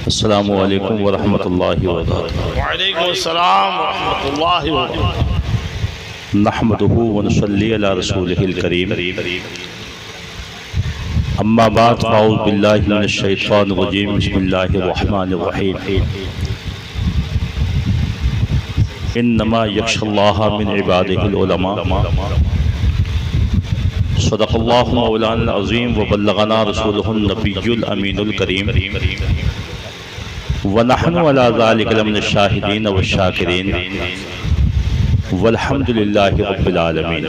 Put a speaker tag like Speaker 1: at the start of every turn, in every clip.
Speaker 1: السلام علیکم ورحمۃ اللہ وبرکاتہ۔
Speaker 2: وعلیکم السلام ورحمۃ اللہ وبرکاتہ۔
Speaker 1: نحمدہ ونصلی علی رسولہ الکریم، اما بعد فاعوذ باللہ من الشیطان الرجیم، بسم اللہ الرحمن الرحیم۔ انما یخشی اللہ من عبادہ العلماء، صدق اللہ مولانا العظیم وبلغنا رسولہ النبی الامین الکریم، ونحن علی ذلک لمن الشاہدین والشاکرین، والحمد للہ رب العالمین۔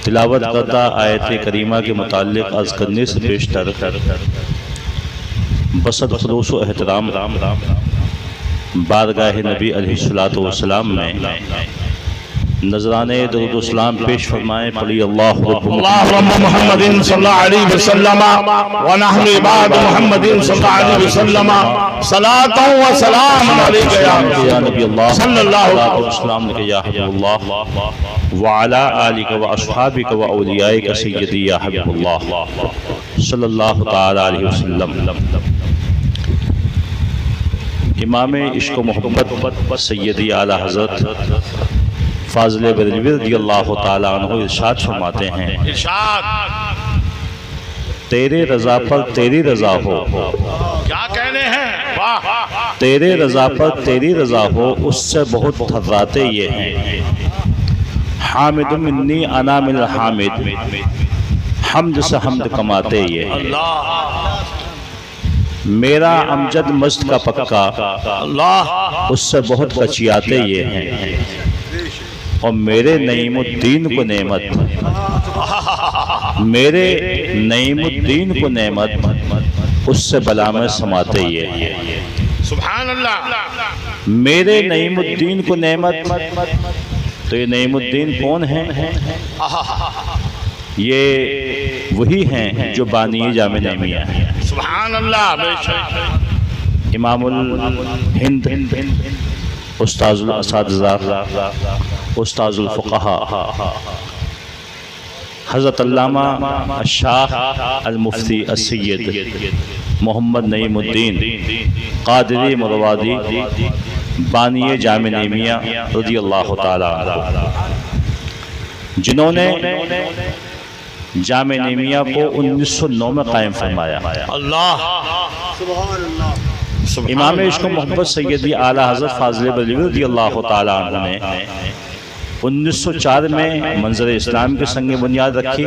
Speaker 1: تلاوت کردہ آیت کریمہ کے متعلق عرض کرنے سے بیشتر بصد خلوص و احترام بارگاہ نبی علیہ السلام میں نذرانے درود و سلام پیش فرمائیں۔ پڑھی اللہ
Speaker 2: اللہم محمد صلی اللہ علیہ وسلم ونحن عباد محمد صلی اللہ علیہ وسلم صلاۃ و سلام علیکہ
Speaker 1: یا نبی اللہ
Speaker 2: صلی اللہ علیہ
Speaker 1: وسلم یا حبیب اللہ وعلا آلک و اصحابک و اولیائک سیدی یا حبیب اللہ صلی اللہ تعالی علیہ وسلم۔ امام عشق و محبت سیدی اعلیٰ حضرت فاضل بریلوی رضی اللہ تعالیٰ عنہ ارشاد فرماتے ہیں،
Speaker 2: ارشاد
Speaker 1: تیرے رضا پر تیری رضا ہو،
Speaker 2: کیا کہنے ہیں، واہ،
Speaker 1: تیرے رضا پر تیری رضا ہو، اس سے بہت تھراتے یہ ہیں۔ حامد منی انا من الحامد، حمد سے حمد کماتے یہ ہیں۔
Speaker 2: اللہ
Speaker 1: میرا امجد مست کا پکا،
Speaker 2: اللہ
Speaker 1: اس سے بہت کچیاتے یہ ہیں۔ اور میرے نعیم الدین کو نعمت، میرے نعیم الدین کو نعمت، اس سے بلا میں سماتے یہ ہیں۔
Speaker 2: سبحان اللہ،
Speaker 1: میرے نعیم الدین کو نعمت، تو یہ نعیم الدین کون ہیں؟ یہ وہی ہیں جو بانی جامع نعمیہ ہیں۔
Speaker 2: سبحان اللہ، بے شک
Speaker 1: امام الہند، استاذ الاساتذہ، استاذ الفقہاء، حضرت علامہ الشاہ المفتی السید محمد نعیم الدین قادری مروادی بانی جامع نعمیہ رضی اللہ تعالیٰ عنہ، جنہوں نے جامع نعمیہ کو 1909 میں قائم فرمایا۔
Speaker 2: اللہ
Speaker 1: امام عشق و محبت سیدی اعلیٰ حضرت فاضل بریلوی رضی اللہ تعالیٰ عنہ نے 1904 میں منظر اسلام کے سنگ بنیاد رکھی،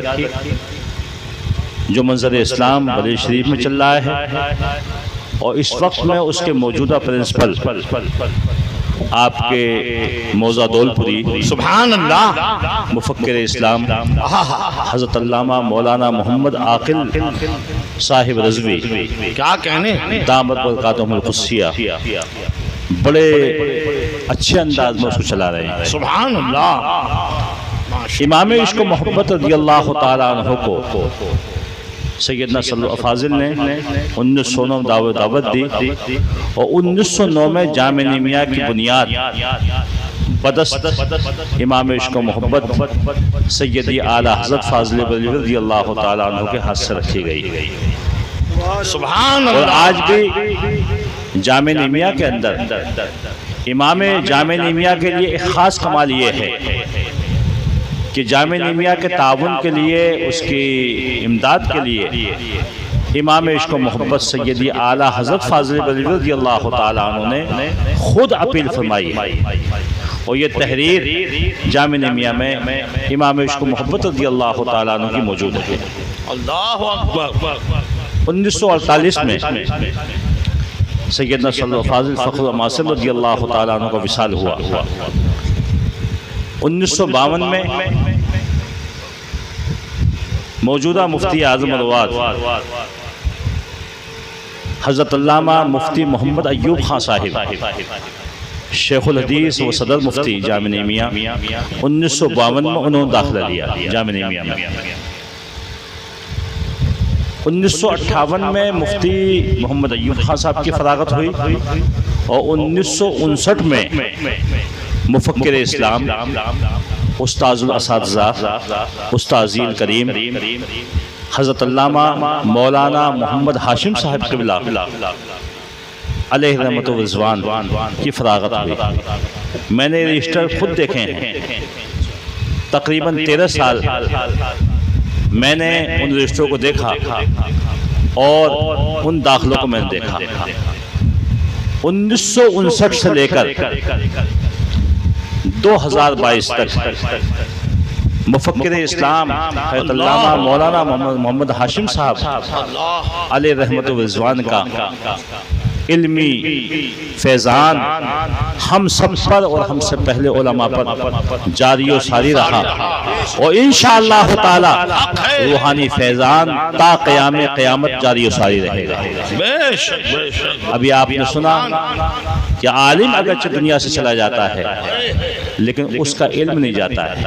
Speaker 1: جو منظر اسلام بریلی شریف میں چل رہا ہے، اور اس وقت میں اس کے موجودہ پرنسپل آپ کے موزہ دولپوری،
Speaker 2: سبحان اللہ،
Speaker 1: مفکر اسلام حضرت علامہ مولانا محمد عاقل صاحب رضوی،
Speaker 2: کیا کہنے ہیں،
Speaker 1: دامت برکاتہم القدسیہ، بڑے اچھے انداز میں اس کو چلا رہے ہیں۔
Speaker 2: سبحان اللہ۔
Speaker 1: امام عشق و محبت رضی اللہ تعالیٰ عنہ کو سیدنا صلی اللہ فاضل نے 1909 میں دعوت دی، اور 1909 میں جامع نعمیہ کی بنیاد بدست امام عشق و محبت سیدی اعلیٰ حضرت فاضل بریلوی رضی اللہ تعالیٰ عنہ کے ہاتھ سے رکھی گئی۔
Speaker 2: سبحان
Speaker 1: اور
Speaker 2: اللہ،
Speaker 1: آج بھی جامع نعمیہ کے اندر امام جامع نعمیہ کے لیے ایک خاص کمال یہ ہے کہ جامع نعمیہ کے تعاون کے لیے، اس کی امداد کے لیے امام عشق و محبت سیدی اعلیٰ حضرت فاضل بریلوی رضی اللہ تعالیٰ عنہ نے خود اپیل فرمائی ہے، اور یہ تحریر جامع نعمیہ میں امام عشق و محبت رضی اللہ تعالیٰ عنہ کی موجود ہے۔
Speaker 2: اللہ اکبر۔
Speaker 1: 1948 میں سیدنا صلی اللہ فاضل فخر معصم رضی اللہ تعالیٰ عنہ کا وصال ہوا۔ 1952 میں موجودہ مفتی اعظم رواد حضرت علامہ مفتی محمد ایوب خان صاحب، شیخ الحدیث و صدر مفتی جامع نعمیہ، 1952 میں انہوں نے داخلہ لیا جامع نعمیہ میں۔ 1958 میں مفتی محمد ایوب خان صاحب کی فراغت ہوئی، اور 1959 میں مفکر اسلام استاذ الاساتذہ استاذ کریم حضرت علامہ مولانا محمد ہاشم صاحب قبلہ علیہ رحمت و رضوان کی فراغت ہوئی۔ میں نے رجسٹر خود دیکھے ہیں، تقریباً 13 سال میں نے ان رجسٹروں کو دیکھا اور ان داخلوں کو میں نے دیکھا۔ 1959 سے لے کر 2022 تک مفکر اسلام حضرت علامہ مولانا محمد ہاشم صاحب علیہ رحمت و رضوان کا علمی فیضان ہم سب پر اور ہم سے پہلے علماء پر جاری و ساری رہا، اور انشاءاللہ تعالی روحانی فیضان تا قیام قیامت جاری و ساری رہے گا۔ ابھی آپ نے سنا کہ عالم اگرچہ دنیا سے چلا جاتا ہے لیکن اس کا علم نہیں جاتا ہے،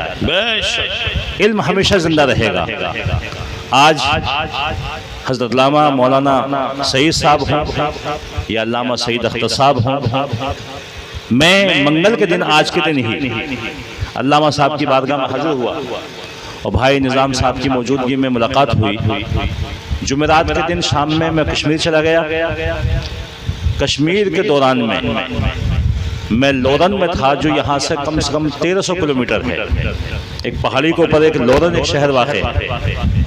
Speaker 1: علم ہمیشہ زندہ رہے گا۔ آج حضرت علامہ مولانا سعید صاحب ہوں یا علامہ سعید اختر صاحب ہوں، میں منگل کے دن آج کے دن ہی علامہ صاحب کی بارگاہ میں حاضر ہوا اور بھائی نظام صاحب کی موجودگی میں ملاقات ہوئی۔ جمعرات کے دن شام میں کشمیر چلا گیا۔ کشمیر کے دوران میں لورن میں تھا، جو یہاں سے کم 1300 کلومیٹر ہے۔ ایک پہاڑی کے اوپر ایک لورن ایک شہر واقع ہے۔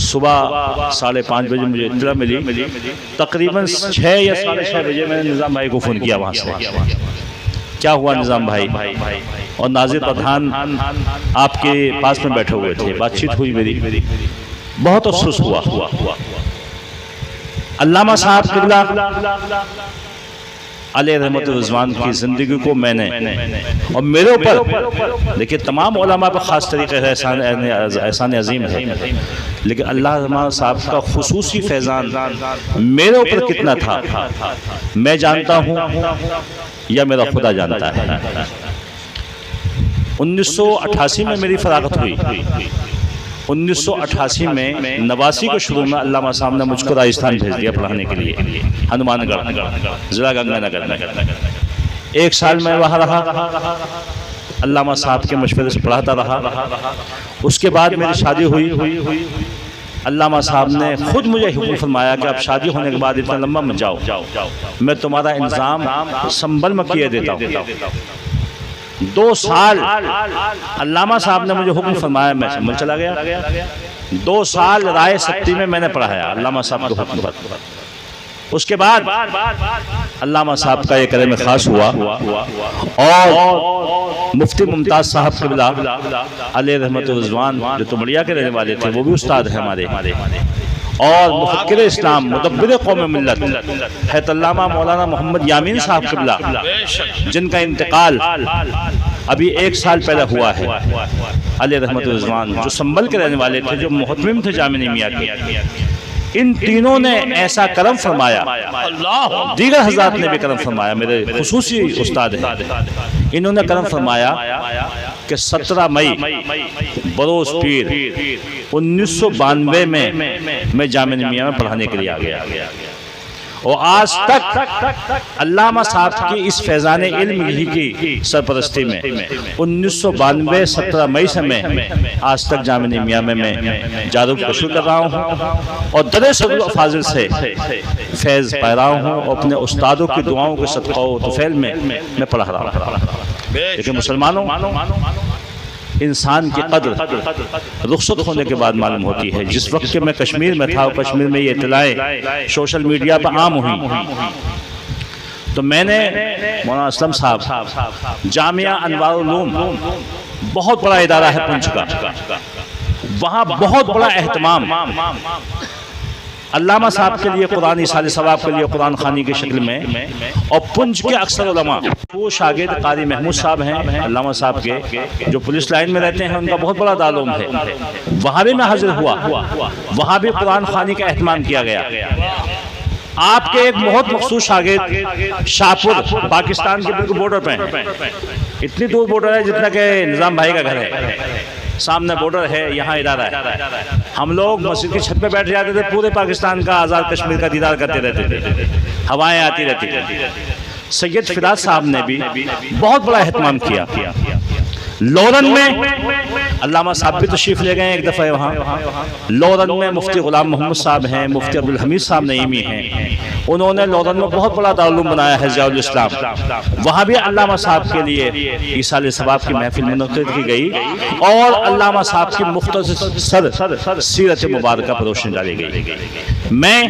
Speaker 1: صبح 5:30 بجے مجھے اطلاع ملی، تقریباً 6 یا 6:30 بجے میں نے نظام بھائی کو فون کیا وہاں سے، کیا ہوا نظام بھائی؟ اور ناظر پٹھان آپ کے پاس میں بیٹھے ہوئے تھے، بات چیت ہوئی میری، بہت افسوس ہوا۔ علامہ صاحب قبلہ علیہ رحمت و رضوان کی زندگی کو میں نے اور میرے اوپر، دیکھیں تمام علماء پر خاص طریقے سے احسان عظیم ہے، لیکن علامہ صاحب کا خصوصی فیضان میرے اوپر کتنا تھا میں جانتا ہوں یا میرا خدا جانتا ہے۔ 1988 میں میری فراغت ہوئی۔ 1988 میں 89 کو شروع میں علامہ صاحب نے مجھ کو راجستھان بھیج دیا پڑھانے کے لیے، ہنومان گڑھ ضلع گنگا نگر میں۔ 1 سال میں وہاں رہا، علامہ صاحب کے مشورے سے پڑھاتا رہا۔ اس کے بعد میری شادی ہوئی۔ علامہ صاحب نے خود مجھے حکم فرمایا کہ اب شادی ہونے کے بعد اتنا لمبا مت جاؤ، میں تمہارا انتظام سنبھل میں کیے دیتا ہوں۔ 2 سال علامہ صاحب نے مجھے حکم فرمایا، میں سنبھل چلا گیا۔ 2 سال رائے ستی میں نے پڑھایا علامہ صاحب کے حکم پر۔ اس کے بعد علامہ صاحب کا یہ کرم خاص ہوا اور مفتی ممتاز صاحب قبلہ علیہ رحمت و رضوان جو تمڑیا کے رہنے والے تھے، وہ بھی استاد ہیں ہمارے، اور مفکر اسلام مدبر قوم ملت حضرت علامہ مولانا محمد یامین صاحب قبلہ، جن کا انتقال ابھی 1 سال پہلے ہوا ہے، علیہ رحمت و رضوان جو سنبھل کے رہنے والے تھے، جو محتمم تھے جامعہ نعیمیہ کے۔ ان تینوں نے ایسا کرم فرمایا، دیگر حضرات نے بھی کرم فرمایا، میرے خصوصی استاد ہیں، انہوں نے کرم فرمایا کہ 17 مئی بروز پیر 1992 میں جامعہ نعیمیہ میں پڑھانے کے لیے آ گیا، اور آج تک علامہ صاحب کی اس فیضان علم ہی کی سرپرستی میں 1992 17 مئی سے میں آج تک جامعہ نعیمیہ میں جارو کشو کر رہا ہوں، اور در صدر فاضل سے فیض پا رہا ہوں، اور اپنے استادوں کی دعاؤں کے صدقہ و طفیل میں پڑھا رہا ہوں۔ لیکن مسلمانوں، انسان کی قدر رخصت ہونے کے بعد معلوم ہوتی ہے۔ جس وقت کہ میں کشمیر میں تھا، کشمیر میں یہ اطلاعیں سوشل میڈیا پر عام ہوئی، تو میں نے مولانا اسلم صاحب جامعہ انوار العلوم بہت بڑا ادارہ ہے پنچ کا، وہاں بہت بڑا اہتمام علامہ صاحب کے لیے قرآن ایصال ثواب کے لیے قرآن خوانی کی شکل میں، اور پنچ کے اکثر علماء وہ شاگرد قاری محمود صاحب ہیں علامہ صاحب کے، جو پولیس لائن میں رہتے ہیں، ان کا بہت بڑا دارالعلوم ہے، وہاں بھی میں حاضر ہوا، وہاں بھی قرآن خوانی کا اہتمام کیا گیا۔ آپ کے ایک بہت مخصوص شاگرد شاہپور پاکستان کے بالکل بورڈر پہ ہیں، اتنی دور بورڈر ہے جتنا کہ نظام بھائی کا گھر ہے، سامنے بورڈر ہے، یہاں ادارہ ہے۔ ہم لوگ مسجد کی چھت پہ بیٹھ جاتے تھے، پورے پاکستان کا آزاد کشمیر کا دیدار کرتے رہتے تھے، ہوائیں آتی رہتی تھی۔ سید فراز صاحب نے بھی بہت بڑا اہتمام کیا۔ لورن میں علامہ صاحب بھی تشریف لے گئے ایک دفعہ وہاں لورن میں مفتی غلام محمد صاحب ہیں، مفتی عبدالحمید صاحب نعیمی ہیں، انہوں نے لورن میں بہت بڑا دارالعلوم بنایا ہے ضیاء الاسلام، وہاں بھی علامہ صاحب کے لیے ایصال ثواب کی محفل منعقد کی گئی اور علامہ صاحب کی مختصر سیرت مبارکہ پر روشنی ڈالی گئی۔ میں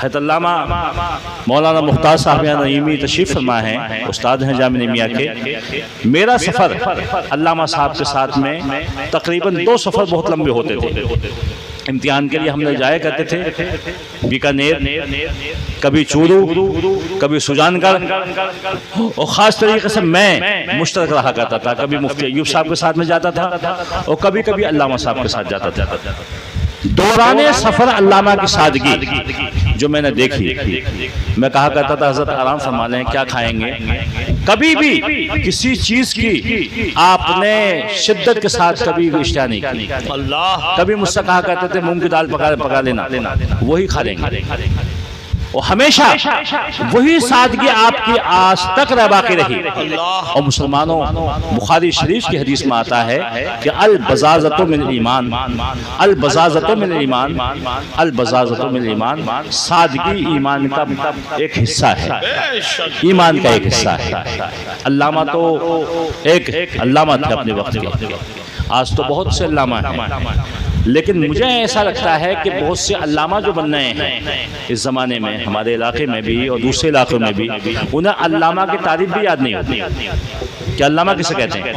Speaker 1: حضرت علامہ مولانا مختار صاحب نعیمی تشریف فرما ہیں، استاد ہیں جامعہ نعیمیہ کے، میرا سفر علامہ صاحب کے ساتھ میں تقریباً 2 سفر بہت لمبے ہوتے تھے۔ امتحان کے لیے ہم لوگ جایا کرتے تھے بیکانیر، کبھی چورو، کبھی سجان گڑھ، اور خاص طریقے سے میں مشترک رہا کرتا تھا، کبھی مفتی ایوب صاحب کے ساتھ میں جاتا تھا اور کبھی کبھی علامہ صاحب کے ساتھ جاتا تھا۔ دوران سفر علامہ کی سادگی جو میں نے دیکھی، میں کہا کرتا تھا حضرت آرام فرما لیں، کیا کھائیں گے؟ کبھی بھی کسی چیز کی آپ نے شدت کے ساتھ کبھی اشتہا نہیں کی۔ کبھی مجھ سے کہا کرتے تھے مونگ کی دال پکا لینا، وہی کھا لیں گے، اور ہمیشہ وہی سادگی آپ کی آج تک رہ باقی رہی۔ اور مسلمانوں، بخاری شریف کی حدیث میں آتا ہے کہ البزازۃ من الایمان، البزازۃ من الایمان، البزازۃ من الایمان، سادگی ایمان کا ایک حصہ ہے، ایمان کا ایک حصہ ہے۔ علامہ تو ایک علامہ تھے اپنے وقت کے، آج تو بہت سے علامہ ہیں، لیکن مجھے ایسا لگتا ہے کہ بہت سے علامہ جو بن رہے ہیں اس زمانے میں، ہمارے علاقے میں بھی اور دوسرے علاقوں میں بھی، انہیں علامہ کی تعریف بھی یاد نہیں ہوتی کہ علامہ کسے کہتے ہیں۔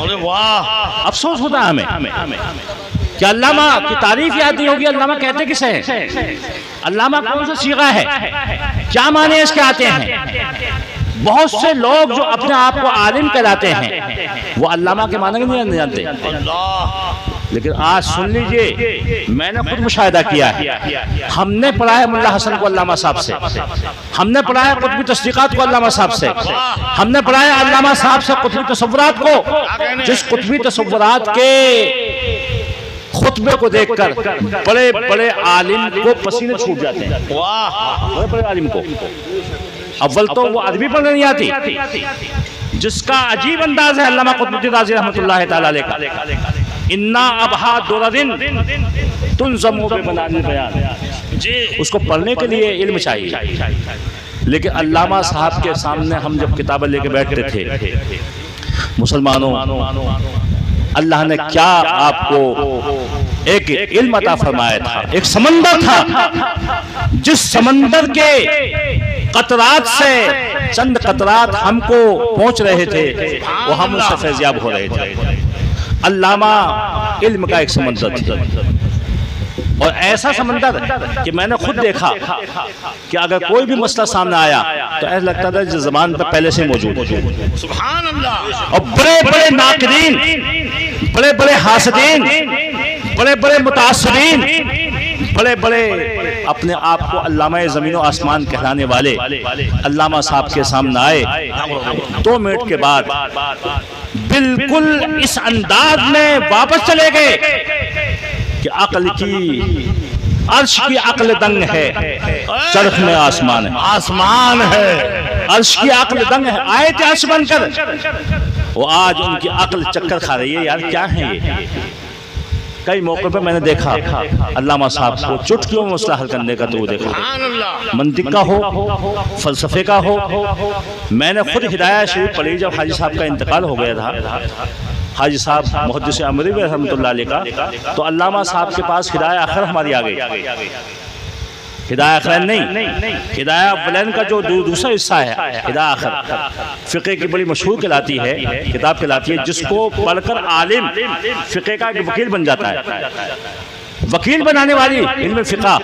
Speaker 1: افسوس ہوتا ہے ہمیں کہ علامہ کی تعریف یاد نہیں ہوگی، علامہ کہتے کسے ہیں، علامہ کون سا صیغہ ہے، کیا معنی اس کے آتے ہیں۔ بہت سے لوگ جو اپنے آپ کو عالم کہلاتے ہیں وہ علامہ کے معنی نہیں جانتے، لیکن آج سن لیجئے، میں نے خود مشاہدہ کیا ہے، ہم نے پڑھا ہے ملا حسن کو علامہ صاحب سے، ہم نے پڑھا ہے قطبی تصدیقات کو علامہ صاحب سے، ہم نے پڑھا ہے علامہ صاحب سے قطبی تصورات کو، جس قطبی تصورات کے خطبے کو دیکھ کر بڑے بڑے عالم کو پسینے چھوٹ جاتے ہیں، بڑے بڑے عالم کو۔ اول تو وہ عربی پڑھنے نہیں آتی، جس کا عجیب انداز ہے علامہ قطب الدین رازی رحمۃ اللہ تعالی علیہ کا، انا ابہا دررن تنظم ببنان البیان، اس کو پڑھنے کے لیے علم چاہیے۔ لیکن علامہ صاحب کے سامنے ہم جب کتابیں لے کے بیٹھتے تھے، مسلمانوں، اللہ نے کیا آپ کو ایک علم عطا فرمایا تھا، ایک سمندر تھا، جس سمندر کے قطرات سے چند قطرات ہم کو پہنچ رہے تھے، وہ ہم اس سے فیضیاب ہو رہے تھے۔ علامہ علم کا ایک سمندر تھا، اور ایسا سمندر کہ میں نے خود دیکھا کہ اگر کوئی بھی مسئلہ سامنے آیا تو ایسا لگتا تھا جس زبان پر پہلے سے موجود، سبحان اللہ۔ اور بڑے بڑے ناقدین، بڑے بڑے حاسدین، بڑے بڑے متعصبین، بڑے بڑے اپنے آپ کو علامہ زمین و آسمان کہلانے والے علامہ صاحب کے سامنے آئے، 2 منٹ کے بعد بالکل اس انداز میں واپس چلے گئے کہ عقل کی، عرش کی عقل دنگ ہے، چرخ میں آسمان ہے، آسمان ہے، عرش کی عقل دنگ ہے، آئے تھے عرش بن کر، وہ آج ان کی عقل چکر کھا رہی ہے، یار کیا ہے یہ۔ کئی موقع پہ میں نے دیکھا علامہ صاحب کو چٹکیوں میں مسئلہ حل کرنے کا، تو وہ دیکھا منطق کا ہو، فلسفے کا ہو۔ میں نے خود ہدایہ شریف پڑھی جب حاجی صاحب کا انتقال ہو گیا تھا، حاجی صاحب محدث عمری رحمۃ اللہ علیہ کا، تو علامہ صاحب کے پاس ہدایہ آخر ہماری آ گئی، ہدایہ آخرین نہیں، ہدایہ بلین کا جو دوسرا حصہ ہے، ہدایہ آخر فقہ کی بڑی مشہور کہلاتی ہے، کتاب کہلاتی ہے، جس کو پڑھ کر عالم فقہ کا ایک وکیل بن جاتا ہے۔ وکیل بنانے والی علم فقہ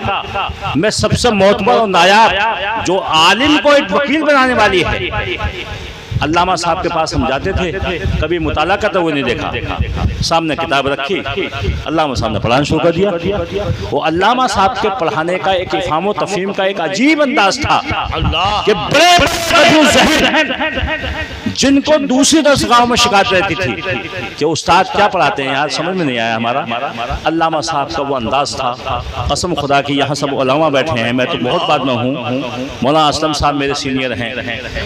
Speaker 1: میں سب سے معتبر اور نایاب جو عالم کو ایک وکیل بنانے والی ہے، علامہ صاحب کے پاس ہم جاتے تھے، کبھی مطالعہ کرتے ہوئے نہیں دیکھا، سامنے کتاب رکھی، علامہ صاحب نے پڑھانا شروع کر دیا۔ وہ علامہ صاحب کے پڑھانے کا ایک افہام و تفہیم کا ایک عجیب انداز تھا کہ بڑے جن کو دوسری درسگاہوں میں شکایت رہتی تھی کہ استاد کیا پڑھاتے ہیں یار سمجھ میں نہیں آیا ہمارا، علامہ صاحب کا وہ انداز تھا، قسم خدا کی یہاں سب علماء بیٹھے ہیں، میں تو بہت بعد میں ہوں، مولانا اسلم صاحب میرے سینئر ہیں،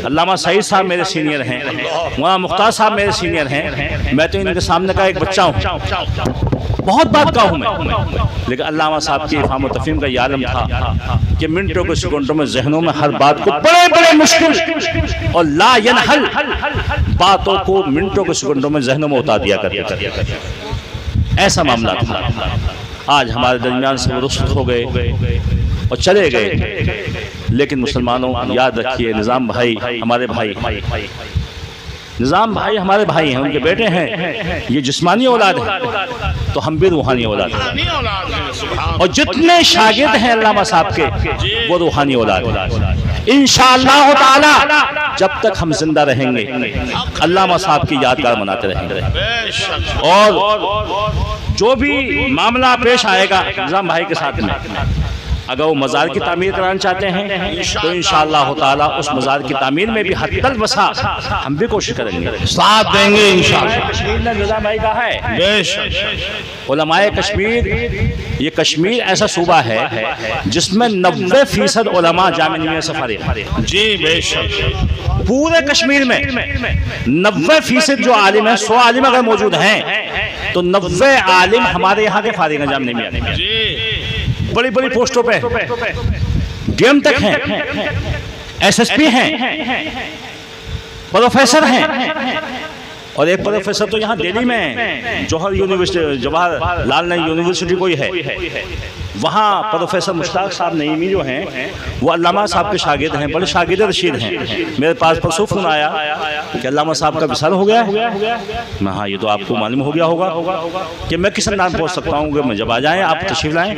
Speaker 1: علامہ سعید صاحب میرے سینئر ہیں، مولانا مختار صاحب میرے سینئر ہیں، میں تو ان کے سامنے کا ایک بچہ ہوں، بہت بات کا ہوں میں، لیکن علامہ صاحب کی افہام و تفہیم کا یہ عالم تھا کہ منٹوں کے سیکنڈوں میں ذہنوں میں ہر بات کو بڑے بڑے مشکل اور لا ینحل باتوں کو منٹوں کے سیکنڈوں میں ذہنوں میں اتار دیا کرتے، ایسا معاملہ تھا۔ آج ہمارے درمیان سے وہ رخصت ہو گئے اور چلے گئے، لیکن مسلمانوں یاد رکھیے نظام بھائی ہمارے بھائی، نظام بھائی ہمارے بھائی ہیں، ان کے بیٹے ہیں، یہ جسمانی اولاد ہے تو ہم بھی روحانی اولاد ہیں، اور جتنے شاگرد ہیں علامہ صاحب کے وہ روحانی اولاد ہیں۔ انشاءاللہ تعالی جب تک ہم زندہ رہیں گے علامہ صاحب کی یادگار مناتے رہیں گے، اور جو بھی معاملہ پیش آئے گا نظام بھائی کے ساتھ میں، اگر وہ مزار کی تعمیر کرانا چاہتے ہیں تو انشاءاللہ تعالی اس مزار کی تعمیر میں بھی حد الوسع ہم بھی کوشش کریں گے،
Speaker 2: ساتھ دیں گے انشاءاللہ۔
Speaker 1: کشمیر نے نظام بھائی کہا ہے،
Speaker 2: بے شک
Speaker 1: علماء کشمیر، یہ کشمیر ایسا صوبہ ہے جس میں 90% علماء جامعہ نمیہ سے فارغ ہیں،
Speaker 2: جی بے شک،
Speaker 1: پورے کشمیر میں 90% جو عالم ہیں، 100 عالم اگر موجود ہیں تو 90 عالم ہمارے یہاں کے فارغ ہیں جامعہ نمیہ، بڑی بڑی پوسٹوں پہ، ڈی ایم تک ہیں، ایس ایس پی ہیں، پروفیسر ہیں، اور ایک پروفیسر تو یہاں دہلی میں جوہر یونیورسٹی، جواہر لال نہرو یونیورسٹی کوئی ہے، وہاں پروفیسر مشتاق صاحب نعیمی جو ہیں وہ علامہ صاحب کے شاگرد ہیں، بڑے شاگرد رشید ہیں۔ میرے پاس پرسوں فون آیا کہ علامہ صاحب کا وصال ہو گیا ہے، میں ہاں یہ تو آپ کو معلوم ہو گیا ہوگا کہ میں کس انداز پہنچ سکتا ہوں کہ جب آ جائیں آپ تشریف لائیں۔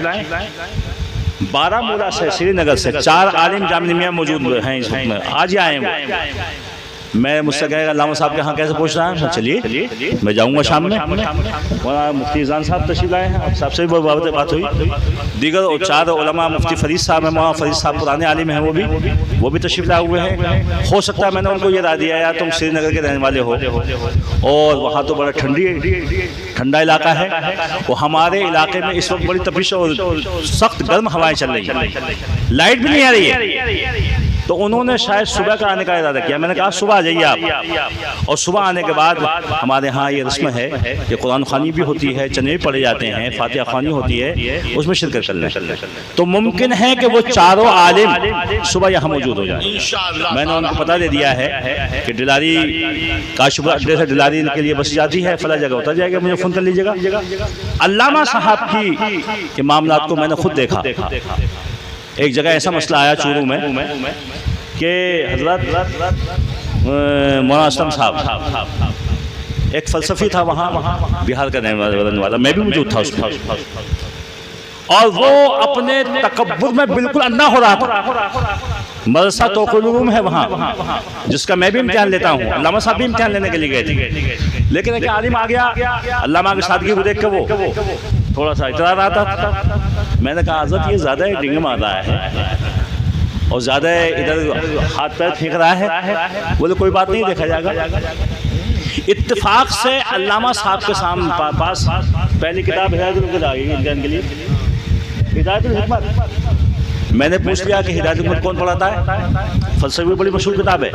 Speaker 1: بارہمولہ سے، سری نگر سے 4 عالم جامعہ نمیہ موجود ہیں اس وقت میں، آج ہی آئے ہیں۔ میں مجھ سے کہے گا علامہ صاحب کے ہاں کیسے پوچھ رہا ہے، چلیے میں جاؤں گا شام میں، مفتی اذان صاحب تشریف لائے ہیں، آپ صاحب سے بھی بات ہوئی، دیگر 4 علماء، مفتی فرید صاحب ہیں، مولانا فرید صاحب پرانے عالم ہیں، وہ بھی تشریف لائے ہوئے ہیں۔ ہو سکتا ہے میں نے ان کو یہ رائے دیا یار تم سری نگر کے رہنے والے ہو اور وہاں تو بڑا ٹھنڈا علاقہ ہے، وہ ہمارے علاقے میں اس وقت بڑی تپش اور سخت گرم ہوائیں چل رہی ہیں، لائٹ بھی نہیں آ رہی ہے، تو انہوں نے شاید صبح کا آنے کا ارادہ کیا۔ میں نے کہا صبح آ جائیے آپ، اور صبح آنے کے بعد ہمارے ہاں یہ رسم ہے کہ قرآن خوانی بھی ہوتی ہے، چنے بھی پڑھے جاتے ہیں، فاتحہ خوانی ہوتی ہے، اس میں شرکت کر لیں، تو ممکن ہے کہ وہ 4 عالم صبح یہاں موجود ہو جائیں۔ میں نے ان کو پتہ دے دیا ہے کہ ڈلاری کاشفہ اڈے سے ڈلاری کے لیے بس جاتی ہے، فلاں جگہ اتر جائے گا، مجھے فون کر لیجیے گا۔ علامہ صاحب کی معاملات کو میں نے خود دیکھا، ایک جگہ ایسا مسئلہ آیا چورو میں کہ حضرت مولانا اسلم صاحب ایک فلسفی تھا وہاں، بہار کا رہنے والا، میں بھی موجود تھا اس میں، اور وہ اپنے تکبر میں بالکل اندھا ہو رہا تھا۔ مدرسہ توقع العلوم ہے وہاں، جس کا میں بھی امتحان لیتا ہوں، علامہ صاحب بھی امتحان لینے کے لیے گئے تھے، لیکن ایک عالم آ گیا، علامہ کی سادگی کو دیکھ کے وہ تھوڑا سا اعتراض آتا تھا۔ میں نے کہا حضرت یہ زیادہ ڈنگ مار رہا ہے اور زیادہ ادھر ہاتھ پیر پھینک رہا ہے، بولے کوئی بات نہیں، دیکھا جائے گا۔ اتفاق سے علامہ صاحب کے سامنے پاس پہلی کتاب ہدایت الحکمت آ گئی امتحان کے لیے، ہدایت الحکمت۔ میں نے پوچھ لیا کہ ہدایت الحکمت کون پڑھاتا ہے، فلسفی بڑی مشہور کتاب ہے،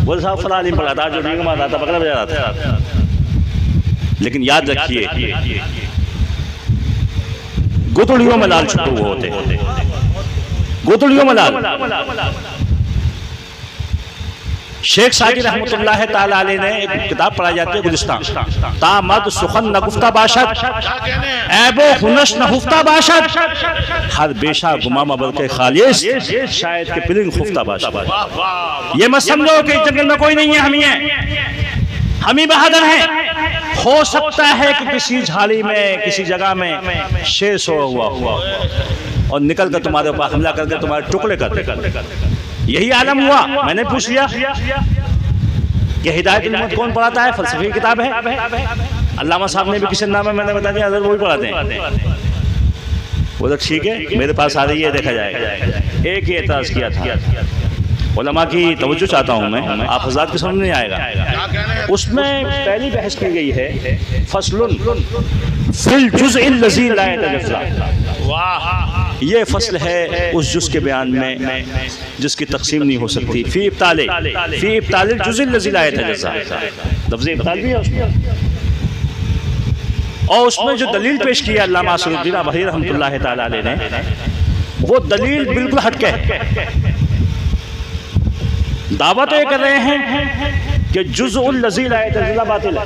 Speaker 1: بولے صاحب فلاں عالم پڑھاتا جو ڈنگ مار رہا تھا، بکرا بجا رہا تھا۔ لیکن یاد رکھیے گوتڑیوں میں لال چھپے ہوئے ہوتے، گوتڑیوں میں لال۔ شیخ سعدی رحمت اللہ تعالی علیہ نے ایک کتاب پڑھائی جاتی ہے گلستان، تا مرد سخن نہ گفتہ باشد، عیب و خنش نہ ہفتہ باشد، ہر بیشہ گمامہ بلکہ خالیس، شاید کہ پلنگ خفتہ باشد۔ یہ مت سمجھو کہ جنگل میں کوئی نہیں ہے، ہم ہی ہیں، ہم ہی بہادر ہیں۔ ہو سکتا ہے کہ کسی جھاڑی میں، کسی جگہ میں شیر سویا ہوا اور نکل کر تمہارے اوپر حملہ کر کے تمہارے ٹکڑے کر دے، یہی عالم ہوا۔ میں نے پوچھ لیا کہ ہدایت الحکمت کون پڑھاتا ہے، فلسفی کتاب ہے، علامہ صاحب نے بھی کسی نام میں، میں نے بتا دیا حضرت وہی پڑھاتے ہیں۔ وہ تو ٹھیک ہے، میرے پاس آ رہی ہے، دیکھا جائے گا۔ ایک ہی اعتراض کیا تھا علماء کی توجہ چاہتا ہوں میں، آپ حضرات کے سمجھ نہیں آئے گا۔ اس میں پہلی بحث کی گئی ہے فصل فی الجزء الذی لا یتجزا، یہ فصل ہے اس جز کے بیان میں جس کی تقسیم نہیں ہو سکتی، فی ابطال الجزء الذی لا یتجزا، لفظ ابطال بھی ہے اس میں، اور اس میں جو دلیل پیش کی ہے علامہ اسد الدین ابہی رحمۃ اللہ تعالی علیہ نے، وہ دلیل بالکل ہٹ کے دعویٰ تو یہ کر رہے ہیں کہ جزء الذی لا یتجزا باطل ہے،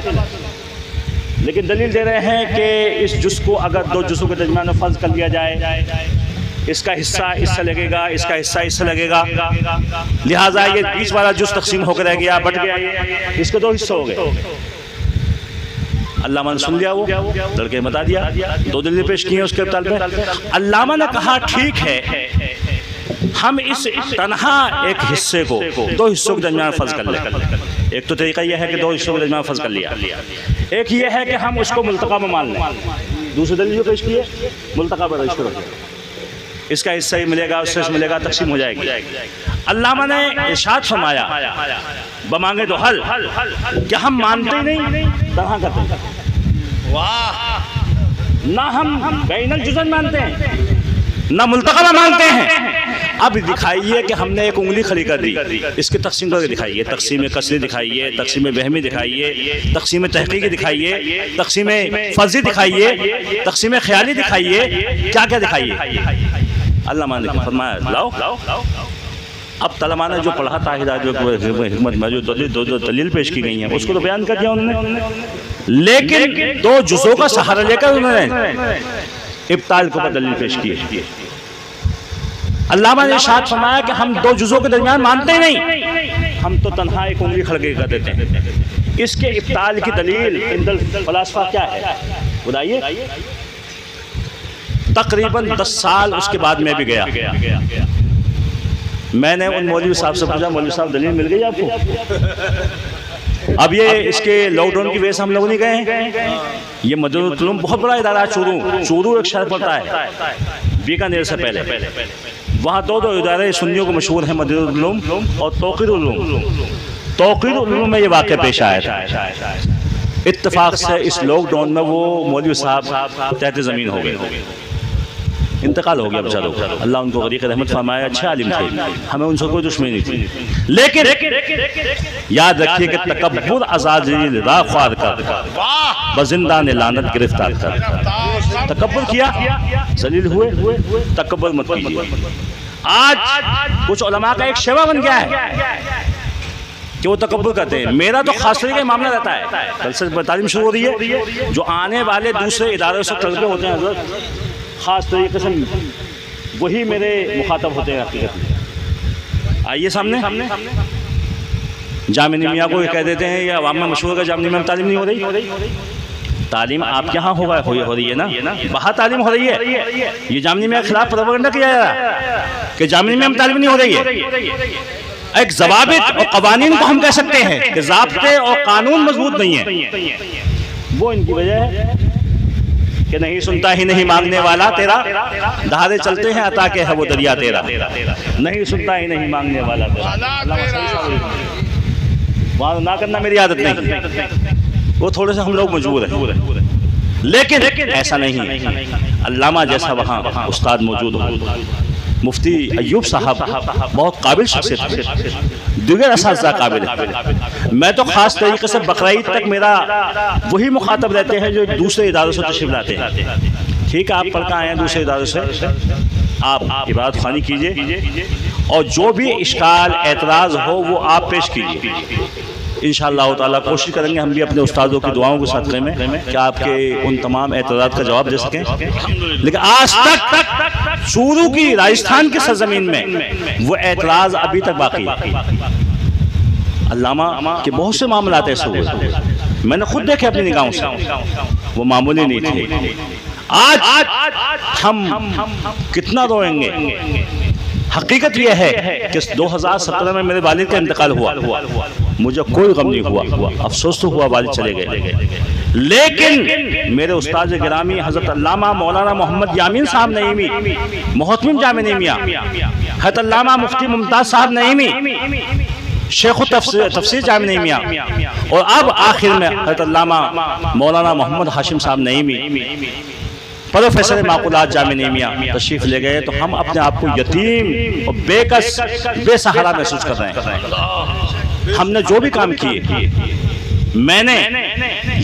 Speaker 1: لیکن دلیل دے رہے ہیں کہ اس جز کو اگر دو جزوں کے درمیان میں فرض کر لیا جائے، اس کا حصہ اس سے لگے گا، اس کا حصہ اس سے لگے گا، لہٰذا یہ بیچ والا جز تقسیم ہو کے رہ گیا، بٹ گیا، اس کے دو حصے ہو گئے۔ علامہ نے سن لیا، وہ لڑکے بتا دیا، دو دلیل پیش کی ہیں اس کے ابطال پہ۔ علامہ نے کہا ٹھیک ہے، ہم اس تنہا ایک حصے کو دو حصوں کے درمیان فرض کر لیں۔ ایک تو طریقہ یہ ہے کہ دو حصوں کے درمیان فرض کر لیا، ایک یہ ہے کہ ہم اس کو ملتقى میں مان لیں۔ دوسری دلیل جو پیش کی ہے ملتقى پر رجسٹر ہو، اس کا حصہ ہی ملے گا، اس سے ملے گا، تقسیم ہو جائے گی۔ علامہ نے ارشاد فرمایا بمانگے تو حل کہ ہم مانتے ہی نہیں، تنہا کرتے ہیں، نہ ہم بین الجزن مانتے ہیں، نہ ملتقى میں مانتے ہیں۔ اب دکھائیے کہ ہم نے ایک انگلی کھڑی کر دی، اس کی تقسیم کر کے دکھائیے، تقسیم کسری دکھائیے، تقسیم وہمی دکھائیے، تقسیم تحقیقی دکھائیے، تقسیم فرضی دکھائیے، تقسیم خیالی دکھائیے، کیا کیا دکھائیے۔ علامہ نے فرمایا لاؤ۔ اب طلباء نے جو پڑھا تھا ہدایت حکمت میں جو دلیل پیش کی گئی ہیں اس کو تو بیان کر دیا انہوں نے، لیکن دو جزوں کا سہارا لے کر انہوں نے ابطال کو دلیل پیش کی ہے۔ علامہ نے ارشاد فرمایا کہ ہم دو جزوں کے درمیان مانتے ہی نہیں، ہم تو تنہا ایک انگلی کھڑے کر دیتے ہیں۔ اس کے ابطال کی دلیل عند الفلاسفہ کیا ہے بتائیے؟ تقریباً 10 سال اس کے بعد میں بھی گیا، میں نے ان مولوی صاحب سے پوچھا مولوی صاحب دلیل مل گئی آپ کو؟ اب یہ اس کے لاک ڈاؤن کی وجہ سے ہم لوگ نہیں گئے ہیں۔ یہ مدرسۃ العلوم بہت بڑا ادارہ ہے، چورو ایک شہر پڑتا ہے بیکانیر سے پہلے، وہاں دو ادارے سنیوں کو مشہور ہیں، مدرسۃ العلوم اور توقیر العلوم۔ توقیر العلوم میں یہ واقعہ پیش آیا تھا، اتفاق سے اس لاک ڈاؤن میں وہ مولوی صاحب تحت زمین ہو گئے، انتقال ہو گیا بچاروں کو، اللہ ان کو غریق رحمت فرمائے، اچھے عالم تھے، ہمیں ان سے کوئی دشمنی نہیں تھی، لیکن یاد رکھیے کہ تکبر عزازیل را خوار کر بزندان لعنت گرفتار کر، تکبر کیا ذلیل ہوئے، تکبر مت کیجیے۔ آج کچھ علماء کا ایک شیوا بن گیا ہے کہ وہ تکبر کرتے ہیں۔ میرا تو خاص طریقے کا معاملہ رہتا ہے، کل سے تعلیم شروع ہو رہی ہے، جو آنے والے دوسرے اداروں سے طلبے ہوتے ہیں حضرت خاص طریقے سے وہی میرے مخاطب ہوتے ہیں حقیقت میں۔ آئیے سامنے، جامعہ نمیہ کو یہ کہہ دیتے ہیں، یا عوام میں مشہور ہے جامعہ نمیہ میں تعلیم نہیں ہو رہی۔ تعلیم آپ کے ہاں ہو رہی ہے نا، باہر تعلیم ہو رہی ہے۔ یہ جامعہ نمیہ کے خلاف پروپیگنڈا کیا جا رہا ہے کہ جامعہ نمیہ میں تعلیم نہیں ہو رہی ہے۔ ایک ضوابط اور قوانین کو ہم کہہ سکتے ہیں کہ ضابطے اور قانون مضبوط نہیں ہیں، وہ ان کی وجہ ہے کہ نہیں سنتا ہی نہیں مانگنے والا تیرا، دہاڑے چلتے ہیں عطا کے ہے وہ دریا تیرا، نہیں سنتا ہی نہیں مانگنے والا تیرا۔ وہاں نہ کرنا میری عادت نہیں، وہ تھوڑے سے ہم لوگ مجبور ہیں، لیکن ایسا نہیں۔ علامہ جیسا وہاں استاد موجود ہو، مفتی ایوب صاحب بہت قابل شخصیت تھے، دیگر اساتذہ قابل ہیں۔ میں تو خاص طریقے سے بقرعید تک میرا وہی مخاطب رہتے ہیں جو دوسرے اداروں سے تشریف لاتے ہیں۔ ٹھیک ہے، آپ پڑھ کر آئے ہیں دوسرے اداروں سے، آپ عبادت خوانی کیجئے اور جو بھی اشکال اعتراض ہو وہ آپ پیش کیجئے، انشاءاللہ تعالیٰ کوشش کریں گے ہم بھی اپنے استادوں کی دعاؤں کے صدقے میں کہ آپ کے ان تمام اعتراضات کا جواب دے سکیں۔ لیکن آج تک چورو کی راجستھان کی سرزمین میں وہ اعتراض ابھی تک باقی ہے۔ علامہ کے بہت سے معاملات ایسے ہوئے، میں نے خود دیکھے اپنی نگاہوں سے، وہ معمولی نہیں تھے۔ آج ہم کتنا روئیں گے؟ حقیقت یہ ہے کہ 2017 میں میرے والد کا انتقال ہوا، مجھے کوئی غم نہیں ہوا، افسوس تو ہوا والد چلے گئے، لیکن میرے استاد گرامی حضرت علامہ مولانا محمد یامین صاحب نعیمی محتمم جامع نعیمیہ، حضرت علامہ مفتی ممتاز صاحب نعیمی شیخ تفسیر جامع نعیمیہ، اور اب آخر میں حضرت علامہ مولانا محمد ہاشم صاحب نعیمی پروفیسر معقولات جامع نعیمیہ تشریف لے گئے، تو ہم اپنے آپ کو یتیم اور بے کس بے سہارا محسوس کر رہے ہیں۔ ہم نے جو بھی کام کیے، میں نے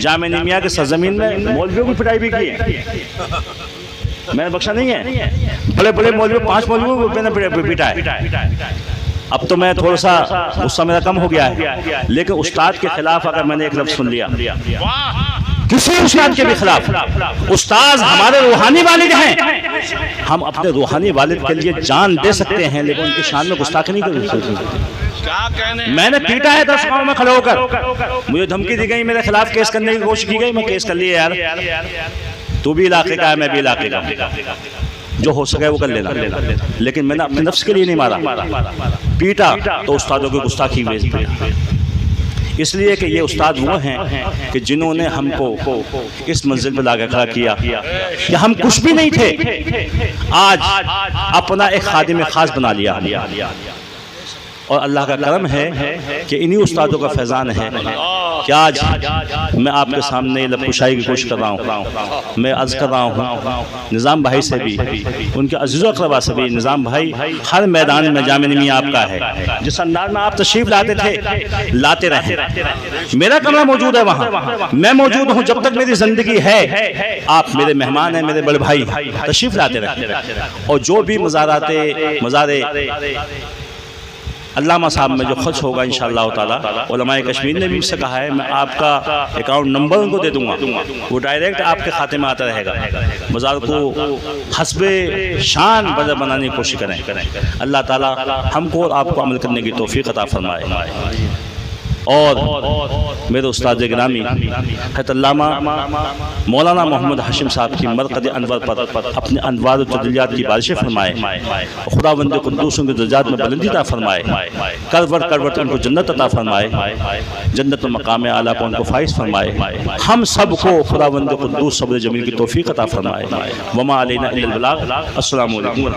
Speaker 1: جامع نعیمیہ کے سرزمین میں مولویوں کی پٹائی بھی کی ہے، میں نے بخشا نہیں ہے، بڑے بڑے مولوی 5 مولویوں کو میں نے پیٹا ہے۔ اب تو میں تھوڑا سا غصہ میرا کم ہو گیا ہے، لیکن استاد کے خلاف اگر میں نے ایک لفظ سن لیا، کسی استاد کے بھی خلاف، استاد ہمارے روحانی والد ہیں، ہم اپنے روحانی والد کے لیے جان دے سکتے ہیں، لیکن ان کی شان میں گستاخی نہیں کر سکتے۔ میں نے پیٹا ہے 10 گاؤں میں کھڑے ہو کر، مجھے دھمکی دی گئی، میرے خلاف کیس کرنے کی کوشش کی گئی، میں کیس کر لیا یار، تو بھی علاقے کا ہے میں بھی علاقے کا، جو ہو سکے وہ کر لینا، لیکن میں نے اپنے نفس کے لیے نہیں مارا، پیٹا تو استادوں کی گستاخی میں اس لیے کہ یہ استاد وہ ہیں کہ جنہوں نے ہم کو اس منزل پہ لا کے کھڑا کیا کہ ہم کچھ بھی نہیں تھے، آج اپنا ایک خادم خاص بنا لیا، اور اللہ کا کرم ہے کہ انہی استادوں کا فیضان ہے کہ آج میں آپ کے سامنے لب کشائی کی کوشش کر رہا ہوں۔ میں عرض کر رہا ہوں نظام بھائی سے بھی، ان کے عزیز و اقربا سے بھی، نظام بھائی ہر میدان میں جامع نعیمیہ آپ کا ہے، جس انداز میں آپ تشریف لاتے تھے لاتے رہیں، میرا کمرہ موجود ہے وہاں، میں موجود ہوں، جب تک میری زندگی ہے آپ میرے مہمان ہیں، میرے بڑے بھائی، تشریف لاتے رہیں، اور جو بھی مزار علامہ صاحب میں جو خرچ ہوگا انشاءاللہ تعالی، علماء کشمیر نے بھی مجھ سے کہا ہے میں آپ کا اکاؤنٹ نمبر ان کو دے دوں گا، وہ ڈائریکٹ آپ کے کھاتے میں آتا رہے گا، مزار کو حسب شان بدر بنانے کی کوشش کریں، اللہ تعالی ہم کو اور آپ کو عمل کرنے کی توفیق عطا فرمائے۔ اور میرے استاد گرامی حضرت علامہ مولانا محمد ہاشم صاحب کی مرقد انور پر اپنے انوار و تجلیات کی بارشیں فرمائے، خداوند قدوس ان کے درجات میں بلندی عطا فرمائے، کروٹ کروٹ ان کو جنت عطا فرمائے، جنت مقام اعلیٰ پر ان کو فائز فرمائے، ہم سب کو خداوند قدوس صبر جمیل کی توفیق عطا فرمائے۔ وما علینا الا البلاغ۔ السلام علیکم۔